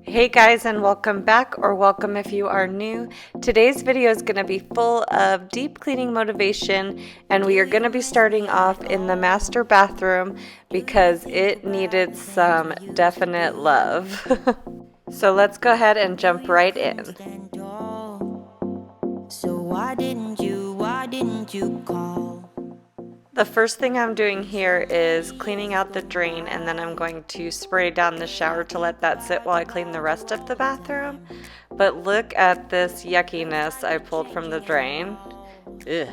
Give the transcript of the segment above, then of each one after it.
Hey guys, and welcome back, or welcome if you are new. Today's video is going to be full of deep cleaning motivation, and we are going to be starting off in the master bathroom because it needed some definite love. So let's go ahead and jump right in. So why didn't you call? The first thing I'm doing here is cleaning out the drain, and then I'm going to spray down the shower to let that sit while I clean the rest of the bathroom. But look at this yuckiness I pulled from the drain. Ugh.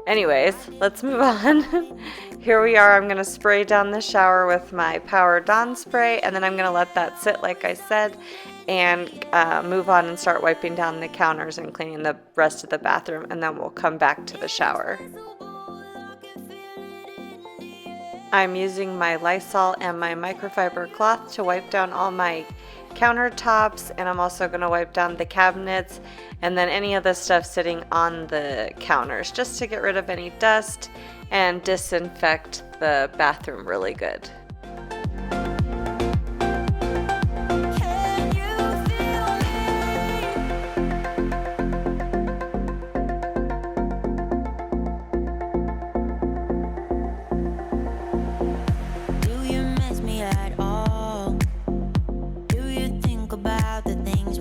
Anyways, let's move on. Here we are. I'm going to spray down the shower with my Power Dawn spray, and then I'm going to let that sit like I said, and move on and start wiping down the counters and cleaning the rest of the bathroom, and then we'll come back to the shower. I'm using my Lysol and my microfiber cloth to wipe down all my countertops, and I'm also going to wipe down the cabinets and then any of the stuff sitting on the counters just to get rid of any dust and disinfect the bathroom really good.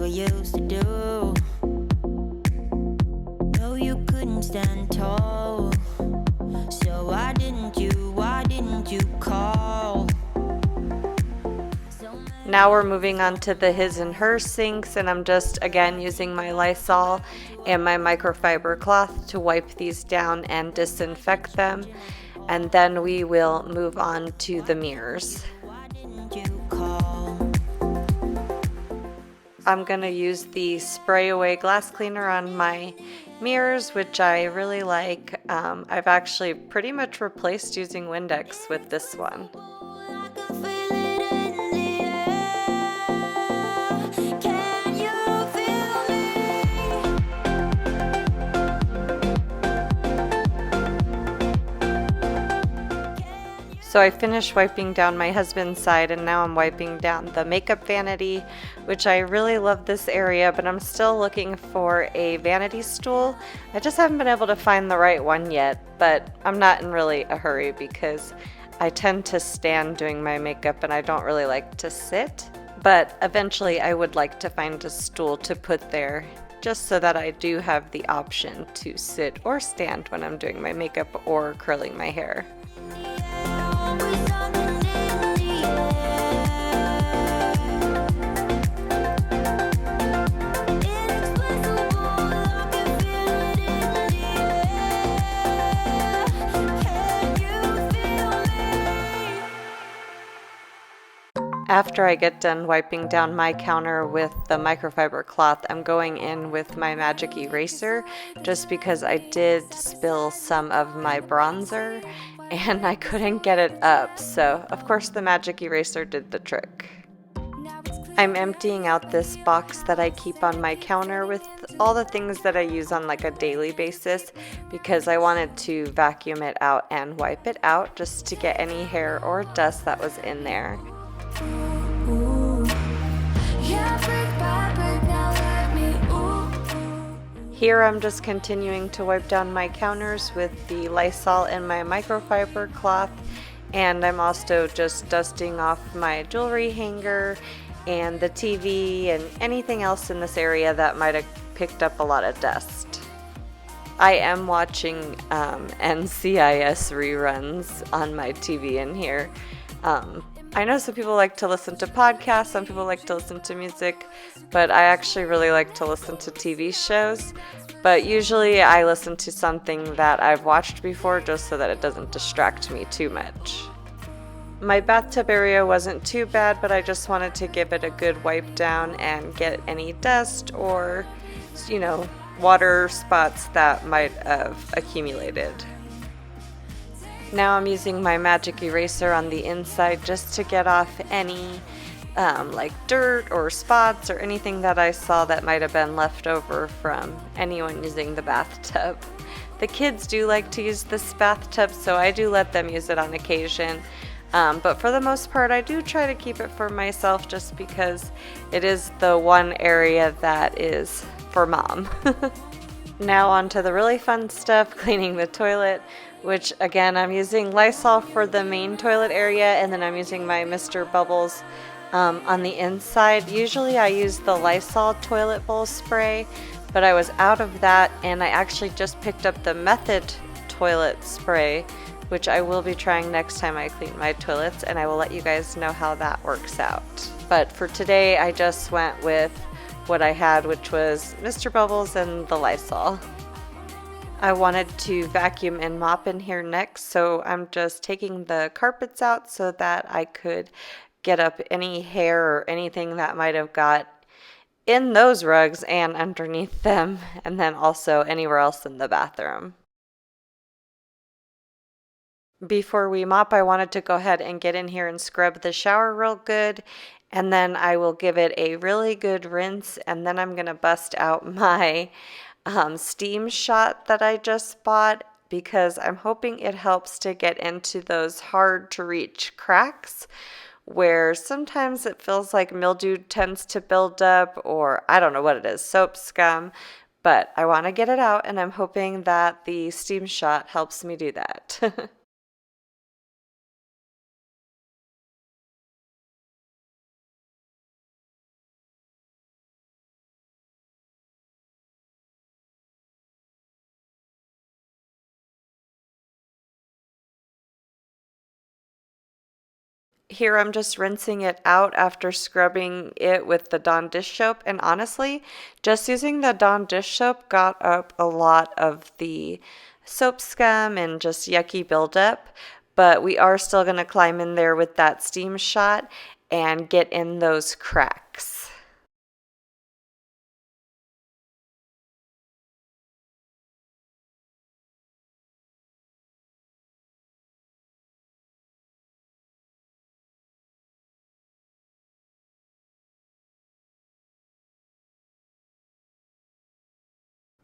Used to do. No, you couldn't stand tall. So why didn't you call? Now we're moving on to the his and her sinks, and I'm just again using my Lysol and my microfiber cloth to wipe these down and disinfect them, and then we will move on to the mirrors. I'm going to use the spray away glass cleaner on my mirrors, which I really like. I've actually pretty much replaced using Windex with this one. So I finished wiping down my husband's side, and now I'm wiping down the makeup vanity, which I really love this area, but I'm still looking for a vanity stool. I just haven't been able to find the right one yet, but I'm not in really a hurry because I tend to stand doing my makeup and I don't really like to sit. But eventually I would like to find a stool to put there, just so that I do have the option to sit or stand when I'm doing my makeup or curling my hair. After I get done wiping down my counter with the microfiber cloth, I'm going in with my magic eraser just because I did spill some of my bronzer and I couldn't get it up, so of course the magic eraser did the trick. I'm emptying out this box that I keep on my counter with all the things that I use on like a daily basis because I wanted to vacuum it out and wipe it out just to get any hair or dust that was in there. Here I'm just continuing to wipe down my counters with the Lysol and my microfiber cloth, and I'm also just dusting off my jewelry hanger and the TV and anything else in this area that might have picked up a lot of dust. I am watching NCIS reruns on my TV in here. I know some people like to listen to podcasts, some people like to listen to music, but I actually really like to listen to TV shows. But usually I listen to something that I've watched before just so that it doesn't distract me too much. My bathtub area wasn't too bad, but I just wanted to give it a good wipe down and get any dust or, water spots that might have accumulated. Now I'm using my magic eraser on the inside just to get off any like dirt or spots or anything that I saw that might have been left over from anyone using the bathtub. The kids do like to use this bathtub, so I do let them use it on occasion. But for the most part, I do try to keep it for myself just because it is the one area that is for mom. Now on to the really fun stuff, cleaning the toilet, which again, I'm using Lysol for the main toilet area, and then I'm using my Mr. Bubbles on the inside. Usually I use the Lysol toilet bowl spray, but I was out of that, and I actually just picked up the Method toilet spray, which I will be trying next time I clean my toilets, and I will let you guys know how that works out. But for today, I just went with what I had, which was Mr. Bubbles and the Lysol. I wanted to vacuum and mop in here next, so I'm just taking the carpets out so that I could get up any hair or anything that might have got in those rugs and underneath them, and then also anywhere else in the bathroom. Before we mop, I wanted to go ahead and get in here and scrub the shower real good, and then I will give it a really good rinse, and then I'm going to bust out my steam shot that I just bought because I'm hoping it helps to get into those hard to reach cracks where sometimes it feels like mildew tends to build up, or I don't know what it is, soap scum, but I want to get it out, and I'm hoping that the steam shot helps me do that. Here I'm just rinsing it out after scrubbing it with the Dawn dish soap, and honestly, just using the Dawn dish soap got up a lot of the soap scum and just yucky buildup, but we are still going to climb in there with that steam shot and get in those cracks.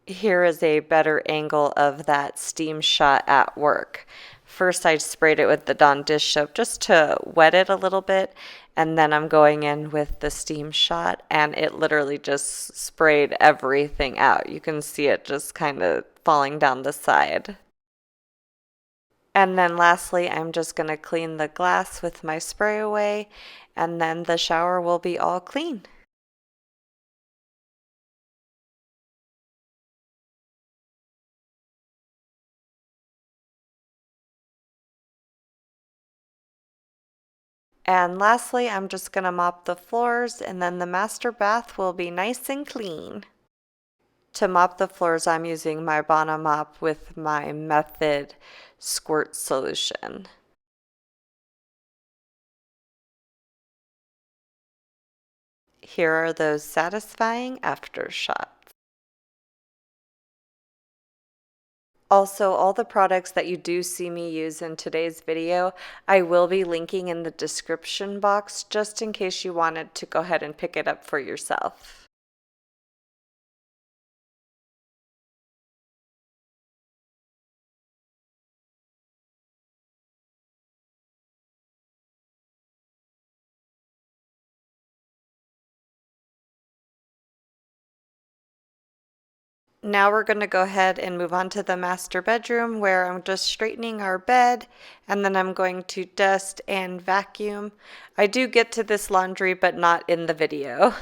Here is a better angle of that steam shot at work. First, I sprayed it with the Dawn dish soap just to wet it a little bit, and then I'm going in with the steam shot, and it literally just sprayed everything out. You can see it just kind of falling down the side. And then lastly, I'm just going to clean the glass with my spray away, and then the shower will be all clean. And lastly, I'm just going to mop the floors, and then the master bath will be nice and clean. To mop the floors, I'm using my Bana mop with my Method squirt solution. Here are those satisfying after shots. Also, all the products that you do see me use in today's video, I will be linking in the description box just in case you wanted to go ahead and pick it up for yourself. Now we're going to go ahead and move on to the master bedroom where I'm just straightening our bed, and then I'm going to dust and vacuum. I do get to this laundry but not in the video.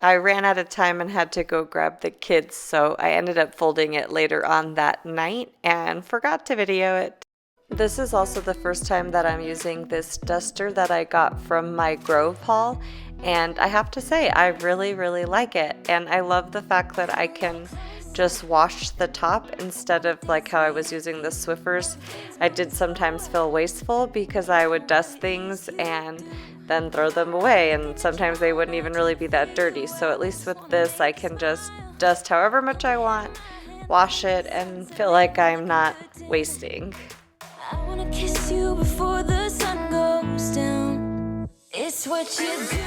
I ran out of time and had to go grab the kids, so I ended up folding it later on that night and forgot to video it. This is also the first time that I'm using this duster that I got from my Grove haul, and I have to say I really like it, and I love the fact that I can just wash the top instead of like how I was using the Swiffers. I did sometimes feel wasteful because I would dust things and then throw them away, and sometimes they wouldn't even really be that dirty. So at least with this I can just dust however much I want, wash it, and feel like I'm not wasting. I wanna kiss you before the sun goes down. It's what you do.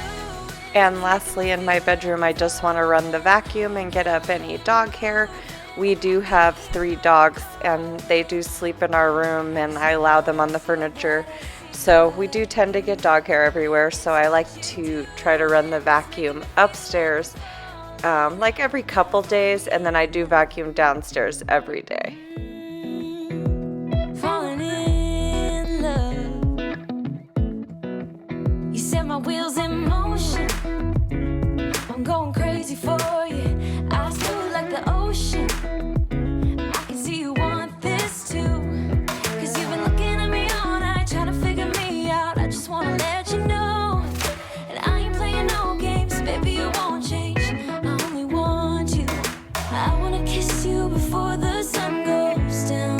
And lastly, in my bedroom, I just want to run the vacuum and get up any dog hair. We do have 3 dogs, and they do sleep in our room, and I allow them on the furniture So we do tend to get dog hair everywhere, so I like to try to run the vacuum upstairs like every couple days, and then I do vacuum downstairs every day. Falling in love. You set my wheels in motion. I'm going crazy for you. I feel like the ocean. I can see you want this too. 'Cause you've been looking at me all night, trying to figure me out. I just wanna let you know. And I ain't playing no games, baby, you won't change. I only want you. I wanna kiss you before the sun goes down.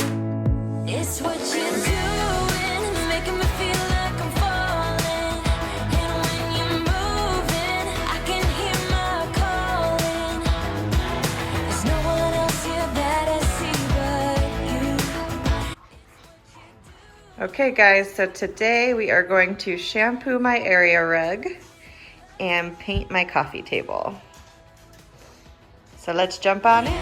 It's what you're doing, it's making me feel like I'm falling. And when you're moving, I can hear my calling. There's no one else here that I see but you. Okay guys, so today we are going to shampoo my area rug and paint my coffee table. So let's jump on in.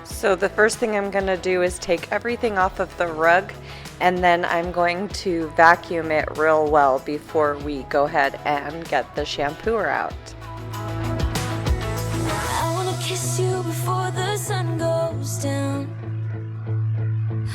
So the first thing I'm going to do is take everything off of the rug, and then I'm going to vacuum it real well before we go ahead and get the shampooer out. I wanna kiss you before the sun goes down.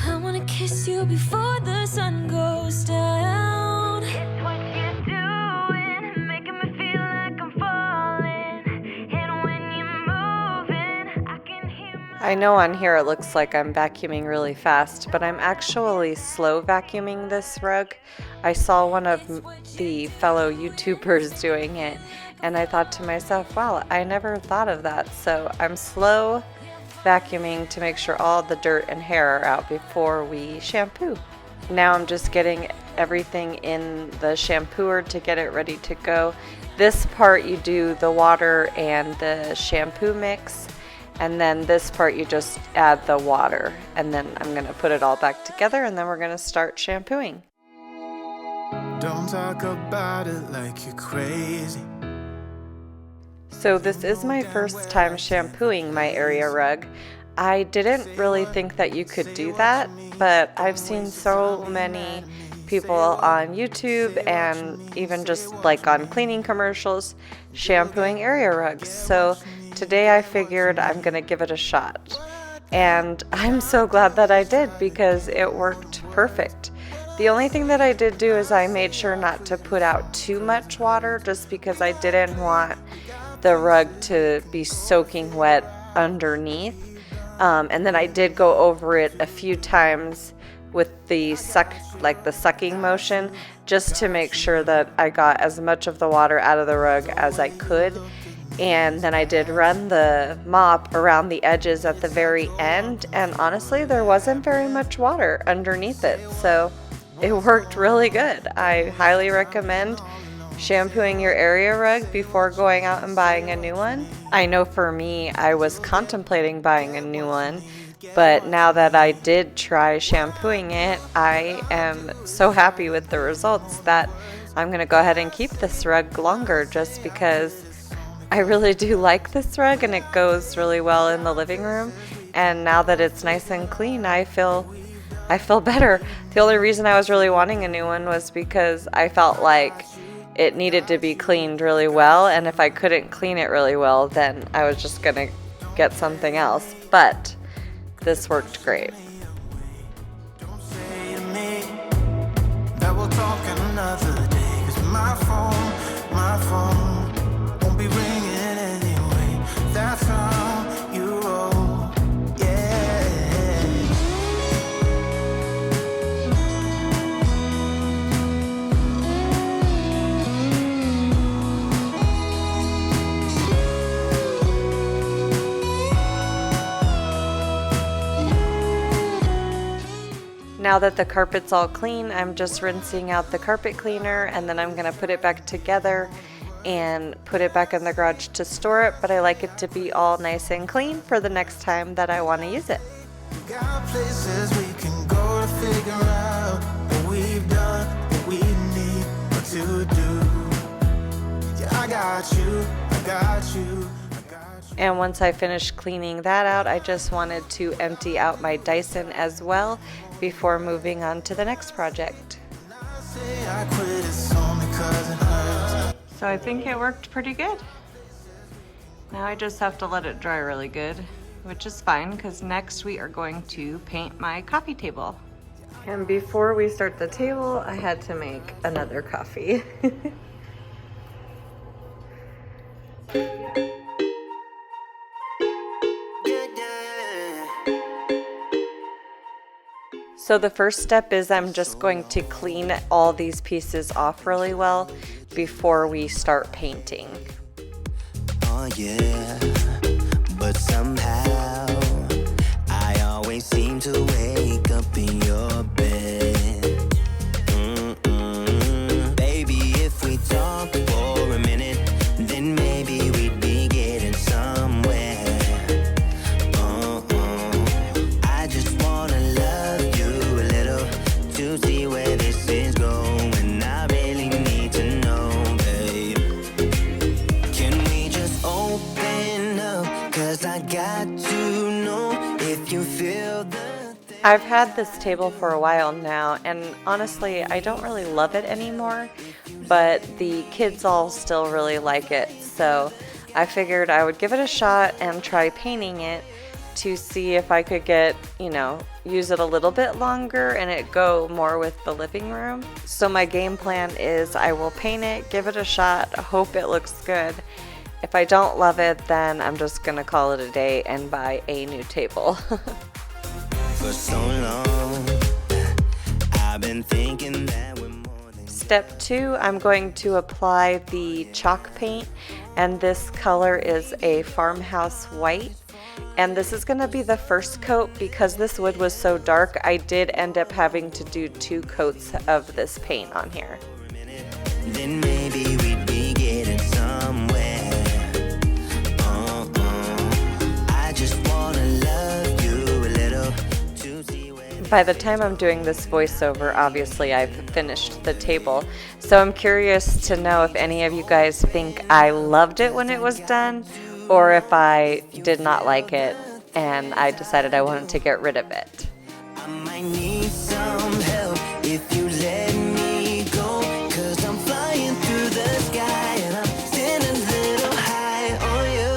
I wanna kiss you before the sun goes down. It's what you're doing, making me feel like I'm falling. And when you're moving, I can hear I know on here it looks like I'm vacuuming really fast, but I'm actually slow vacuuming this rug. I saw one of the fellow YouTubers doing it, and I thought to myself, wow, I never thought of that. So I'm slow vacuuming to make sure all the dirt and hair are out before we shampoo. Now I'm just getting everything in the shampooer to get it ready to go. This part you do the water and the shampoo mix, and then this part you just add the water, and then I'm gonna put it all back together, and then we're gonna start shampooing. Don't talk about it like you're crazy. So this is my first time shampooing my area rug. I didn't really think that you could do that, but I've seen so many people on YouTube and even just like on cleaning commercials shampooing area rugs. So today I figured I'm gonna give it a shot. And I'm so glad that I did, because it worked perfect. The only thing that I did do is I made sure not to put out too much water, just because I didn't want the rug to be soaking wet underneath. And then I did go over it a few times with the sucking motion, just to make sure that I got as much of the water out of the rug as I could. And then I did run the mop around the edges at the very end, and honestly there wasn't very much water underneath it, so it worked really good. I highly recommend shampooing your area rug before going out and buying a new one. I know for me, I was contemplating buying a new one, but now that I did try shampooing it, I am so happy with the results that I'm going to go ahead and keep this rug longer, just because I really do like this rug and it goes really well in the living room. And now that it's nice and clean, I feel better. The only reason I was really wanting a new one was because I felt like it needed to be cleaned really well, and if I couldn't clean it really well, then I was just gonna get something else. But this worked great. Don't say to me that we'll talk another day, 'cause my phone won't be ringing anyway. That's how you roll, yeah. Now that the carpet's all clean, I'm just rinsing out the carpet cleaner, and then I'm gonna put it back together and put it back in the garage to store it, but I like it to be all nice and clean for the next time that I want to use it. We got places we can go to figure out what we've done, what we need to do. Yeah, I got you, I got you. And once I finished cleaning that out, I just wanted to empty out my Dyson as well. before moving on to the next project. Say I quit, it's only 'cause it hurts. So I think it worked pretty good. Now I just have to let it dry really good, which is fine because next we are going to paint my coffee table. And before we start the table, I had to make another coffee. So the first step is I'm just going to clean all these pieces off really well before we start painting. Oh yeah, but somehow I always seem to wake up in your bed. Baby, if we talk for a minute, then maybe we'd be getting somewhere. I just wanna love you a little to see where this is going. I really need to know, babe. Can we just open up? 'Cause I got to know if you feel the I've had this table for a while now, and honestly, I don't really love it anymore, but the kids all still really like it, so I figured I would give it a shot and try painting it to see if I could get, use it a little bit longer and it go more with the living room. So my game plan is I will paint it, give it a shot, hope it looks good. If I don't love it, then I'm just gonna call it a day and buy a new table. for so long. I've been thinking that we're more than Step 2, I'm going to apply the chalk paint, and this color is a farmhouse white. And this is going to be the first coat. Because this wood was so dark, I did end up having to do 2 coats of this paint on here. a minute, then maybe we'd be getting somewhere. I just wanna love you a little to see where. By the time I'm doing this voiceover, obviously I've finished the table. So I'm curious to know if any of you guys think I loved it when it was done, or if I did not like it and I decided I wanted to get rid of it. I might need some help if you let me go. 'Cause I'm flying through the sky and I'm standing a little high on you.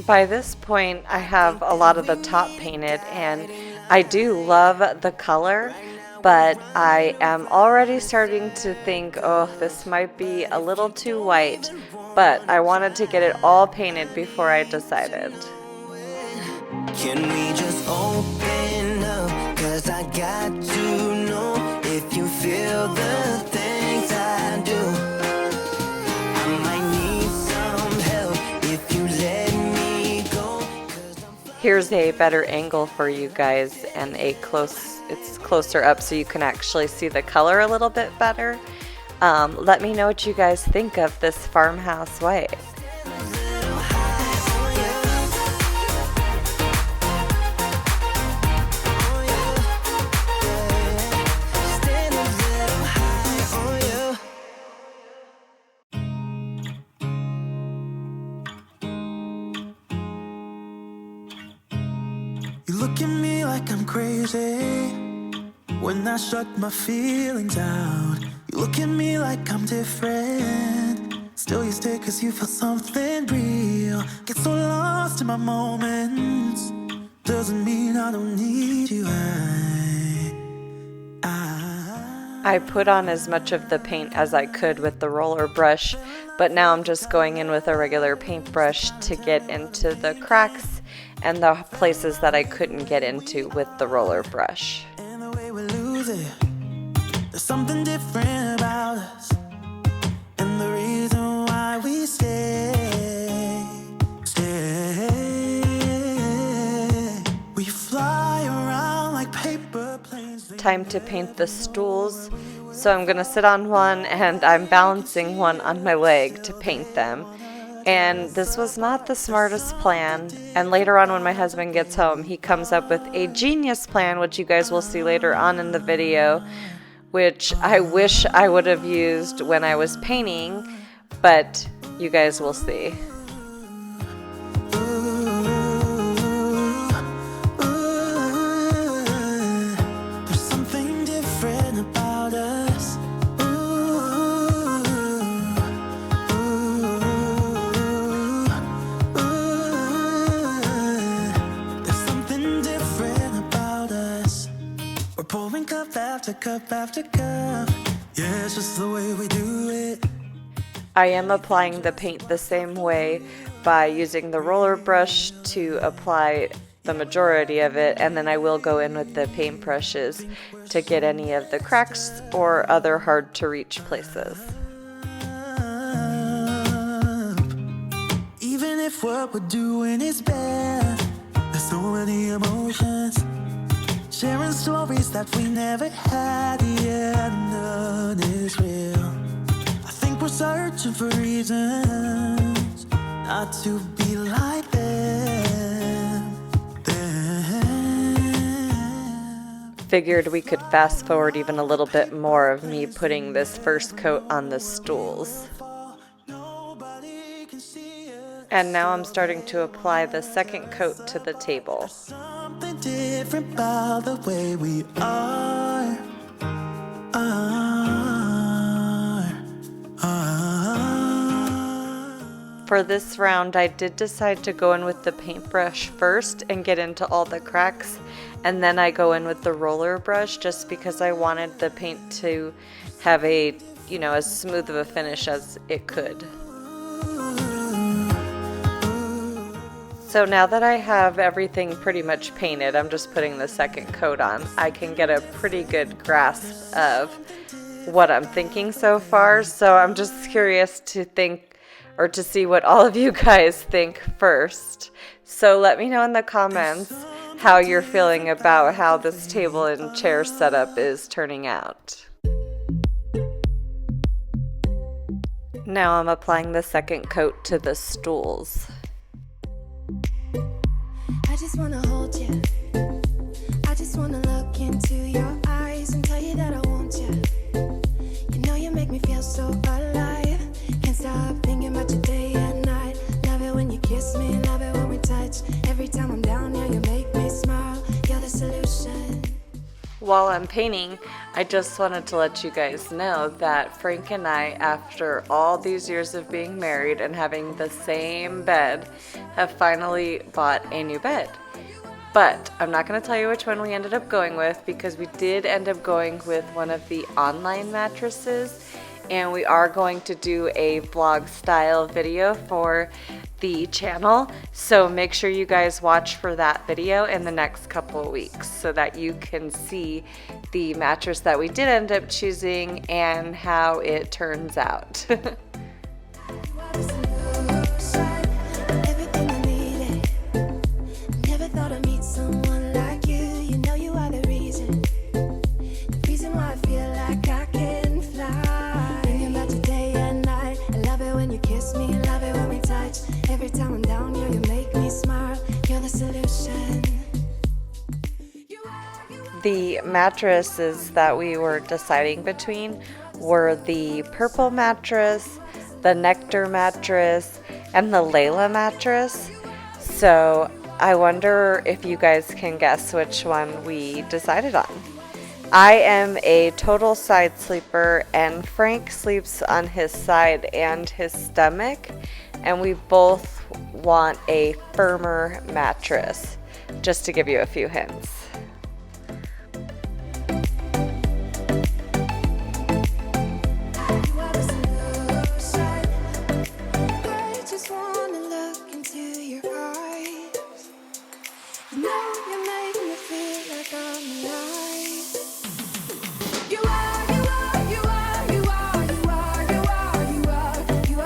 By this point, I have a lot of the top painted, and I do love the color, but I am already starting to think, oh, this might be a little too white, but I wanted to get it all painted before I decided. Can we just open up? 'Cause I got to know if you feel the things I do. I might need some help if you let me go. 'Cause I'm Here's a better angle for you guys, and it's closer up so you can actually see the color a little bit better. Let me know what you guys think of this farmhouse white. You look at me like I'm crazy when I shut my feelings out. You look at me like I'm different. Still you stay 'cause you feel something real. Get so lost in my moments. Doesn't mean I don't need you. I put on as much of the paint as I could with the roller brush, but now I'm just going in with a regular paintbrush to get into the cracks and the places that I couldn't get into with the roller brush. And the way we lose it, there's something different about us. And the reason why we stay. We fly around like paper planes. Time to paint the stools. So I'm gonna sit on one and I'm balancing one on my leg to paint them. And this was not the smartest plan. And later on when my husband gets home, he comes up with a genius plan, which you guys will see later on in the video, which I wish I would have used when I was painting, but you guys will see. There's something different about us. There's something different about us. We're pouring cup after cup after cup. Yeah, it's just the way we do it. I am applying the paint the same way by using the roller brush to apply the majority of it, and then I will go in with the paintbrushes to get any of the cracks or other hard to reach places. Even if what we're doing is bad, there's so many emotions. Sharing stories that we never had, yeah, none is real. I think we're searching for reasons not to be like them. Figured we could fast forward even a little bit more of me putting this first coat on the stools. And now I'm starting to apply the second coat to the table. Something different about the way we are. For this round, I did decide to go in with the paintbrush first and get into all the cracks, and then I go in with the roller brush just because I wanted the paint to have a, as smooth of a finish as it could. So now that I have everything pretty much painted, I'm just putting the second coat on. I can get a pretty good grasp of what I'm thinking so far. So I'm just curious to see what all of you guys think first. So let me know in the comments how you're feeling about how this table and chair setup is turning out. Now I'm applying the second coat to the stools. I just wanna hold you. I just wanna look into your eyes and tell you that I want you. You know you make me feel so alive. Can't stop thinking about you day and night. Love it when you kiss me, love it when we touch. Every time I'm down here, you make me smile. You're the solution. While I'm painting, I just wanted to let you guys know that Frank and I, after all these years of being married and having the same bed, have finally bought a new bed. But I'm not going to tell you which one we ended up going with, because we did end up going with one of the online mattresses, and we are going to do a vlog style video for the channel, so make sure you guys watch for that video in the next couple of weeks so that you can see the mattress that we did end up choosing and how it turns out. Everything I needed. Never thought I'd meet someone like you. You know you are the reason why I feel like I can fly. Thinking about you day and night. I love it when you kiss me, love it when we touch. Every time I'm down here, you make me smile. You're the solution. The mattresses that we were deciding between were the purple mattress, the nectar mattress, and the Layla mattress. So I wonder if you guys can guess which one we decided on. I am a total side sleeper, and Frank sleeps on his side and his stomach, and we both want a firmer mattress, just to give you a few hints. You are the solution. I just wanna look into your eyes. You know you make me feel like I'm alive. You are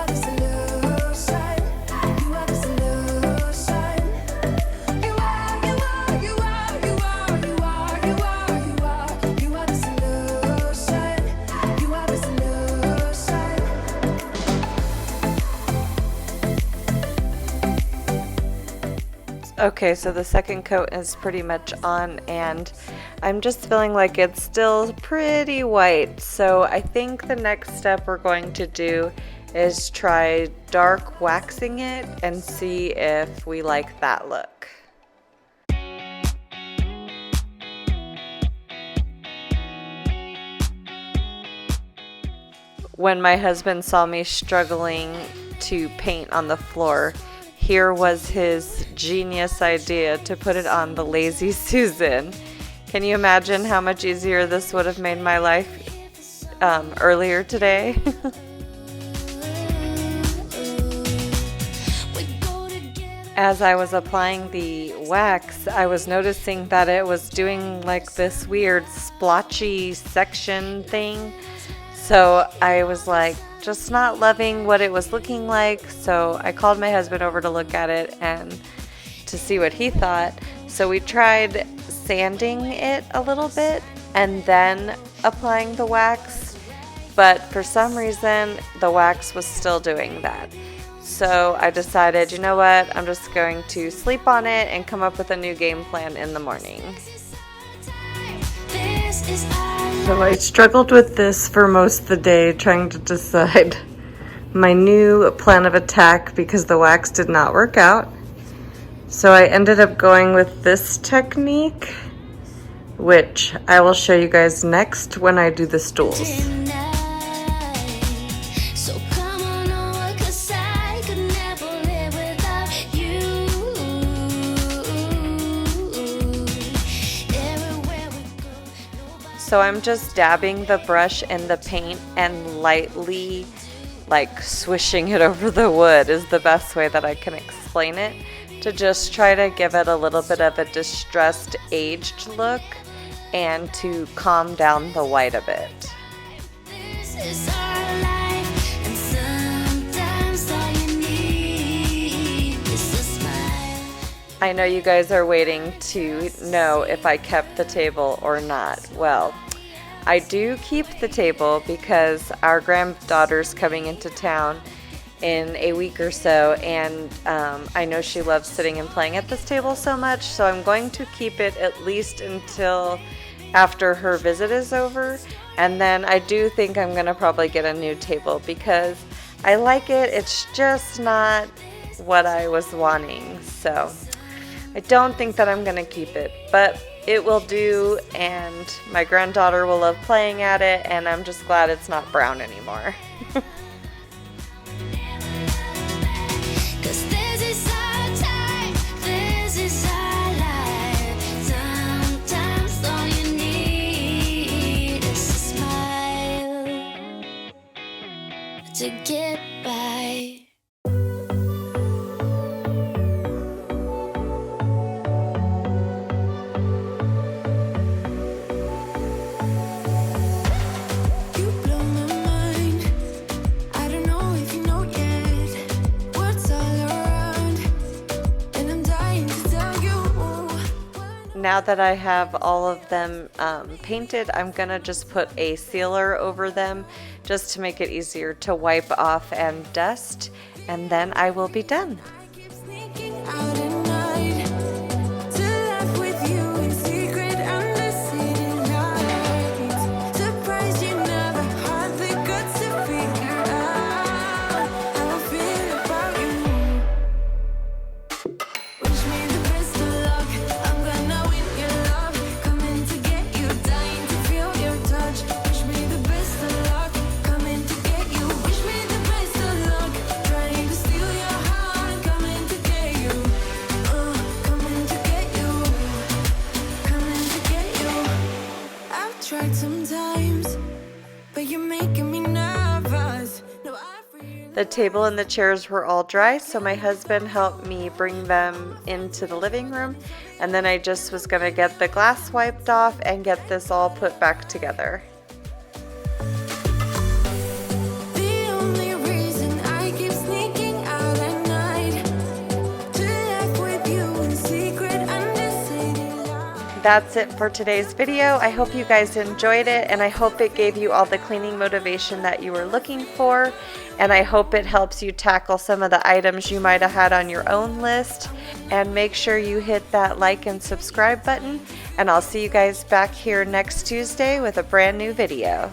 the solution. You are the solution. You are Okay, so the second coat is pretty much on, and I'm just feeling like it's still pretty white. So I think the next step we're going to do is try dark waxing it and see if we like that look. When my husband saw me struggling to paint on the floor, here was his genius idea to put it on the Lazy Susan. Can you imagine how much easier this would have made my life earlier today? As I was applying the wax, I was noticing that it was doing like this weird splotchy section thing. So I was like, just not loving what it was looking like. So I called my husband over to look at it and to see what he thought. So we tried sanding it a little bit and then applying the wax. But for some reason, the wax was still doing that. So I decided, you know what, I'm just going to sleep on it and come up with a new game plan in the morning. So I struggled with this for most of the day, trying to decide my new plan of attack because the wax did not work out. So I ended up going with this technique, which I will show you guys next when I do the stools. So I'm just dabbing the brush in the paint and lightly like swishing it over the wood is the best way that I can explain it, to just try to give it a little bit of a distressed, aged look and to calm down the white a bit. This is our life, and sometimes all you need is a smile. I know you guys are waiting to know if I kept the table or not. Well, I do keep the table because our granddaughter's coming into town in a week or so, and I know she loves sitting and playing at this table so much, so I'm going to keep it at least until after her visit is over, and then I do think I'm going to probably get a new table because I like it. It's just not what I was wanting, so I don't think that I'm going to keep it, but it will do, and my granddaughter will love playing at it, and I'm just glad it's not brown anymore. Cause this is our time, this is our life. Sometimes all you need is a smile to get by. You blow my mind. I don't know if you know yet what's all around, and I'm dying to tell you. Now that I have all of them painted, I'm gonna just put a sealer over them just to make it easier to wipe off and dust, and then I will be done. Keep sneaking out at night to laugh with you in secret under city lights. Surprised you never had the guts to figure out how I feel about you. Wish me the best of luck. I'm gonna win your love. Coming to get you, dying to feel your touch. Wish me the best of luck. Coming to get you. Wish me the best of luck. Trying to steal your heart. Coming to get you. Coming to get you. Coming to get you. I've tried sometimes, but you're making me nervous. No, I really. The table and the chairs were all dry, so my husband helped me bring them into the living room, and then I just was gonna get the glass wiped off and get this all put back together. The only reason I keep sneaking out at night to laugh with you in secret under city lights. that's it for today's video. I hope you guys enjoyed it, and I hope it gave you all the cleaning motivation that you were looking for, and I hope it helps you tackle some of the items you might have had on your own list. And make sure you hit that like and subscribe button, and I'll see you guys back here next Tuesday with a brand new video.